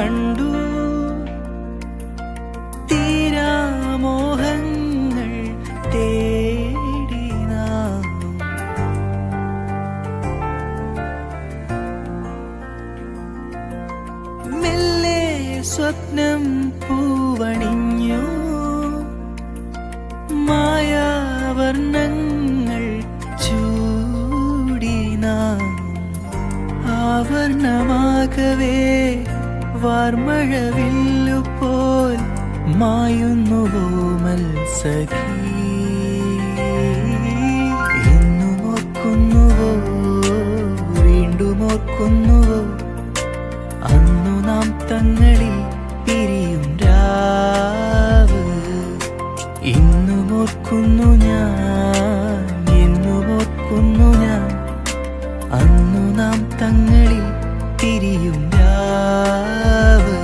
കണ്ടു തീരാമോഹങ്ങൾ തേടി നാം മെല്ലെ സ്വപ്നം പൂവണിഞ്ഞു മായാവർണ്ണങ്ങൾ ചൂടി നാം ആവർണമാകവേ വാർമഴവില്ലുപോൽ മായുന്നുവോ മത്സഖി എന്നും ഓർക്കുന്നുവോ വീണ്ടും ഓർക്കുന്നുവോ അന്നു നാം തങ്ങളിൽ പിരിയും രാവ് ഇന്നും ഓർക്കുന്നു ഞാൻ എന്നും ഓർക്കുന്നു ഞാൻ അന്നു നാം തങ്ങളിൽ പിരിയും രാവ്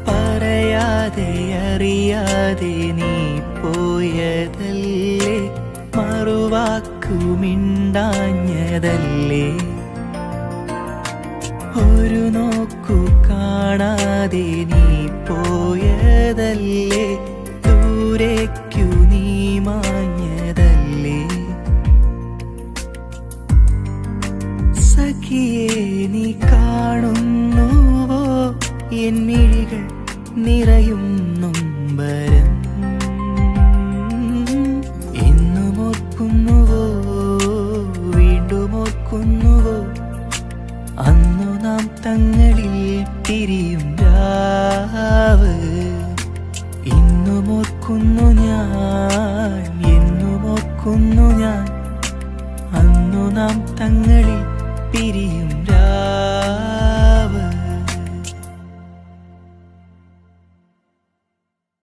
പറയാതെ അറിയാതെ നീ പോയതല്ലേ മറുവാക്കുമിണ്ടാഞ്ഞതല്ലേ ഒരു നോക്കു കാണാതെ നീ പോയതല്ലേ ദൂരേക്കു നീ മാഞ്ഞതല്ലേ സഖിയേ നീ കാണുന്നുവോ എൻ മിഴികൾ നിറയും നൊമ്പരം എന്നും ഓർക്കുന്നുവോ വീണ്ടും ഓർക്കുന്നുവോ അന്നു നാം തങ്ങളിൽ പിരിയും രാവ് ഇന്നും ഓർക്കുന്നു ഞാൻ എന്നും ഓർക്കുന്നു ഞാൻ അന്നു നാം തങ്ങളിൽ പിരിയും രാവ്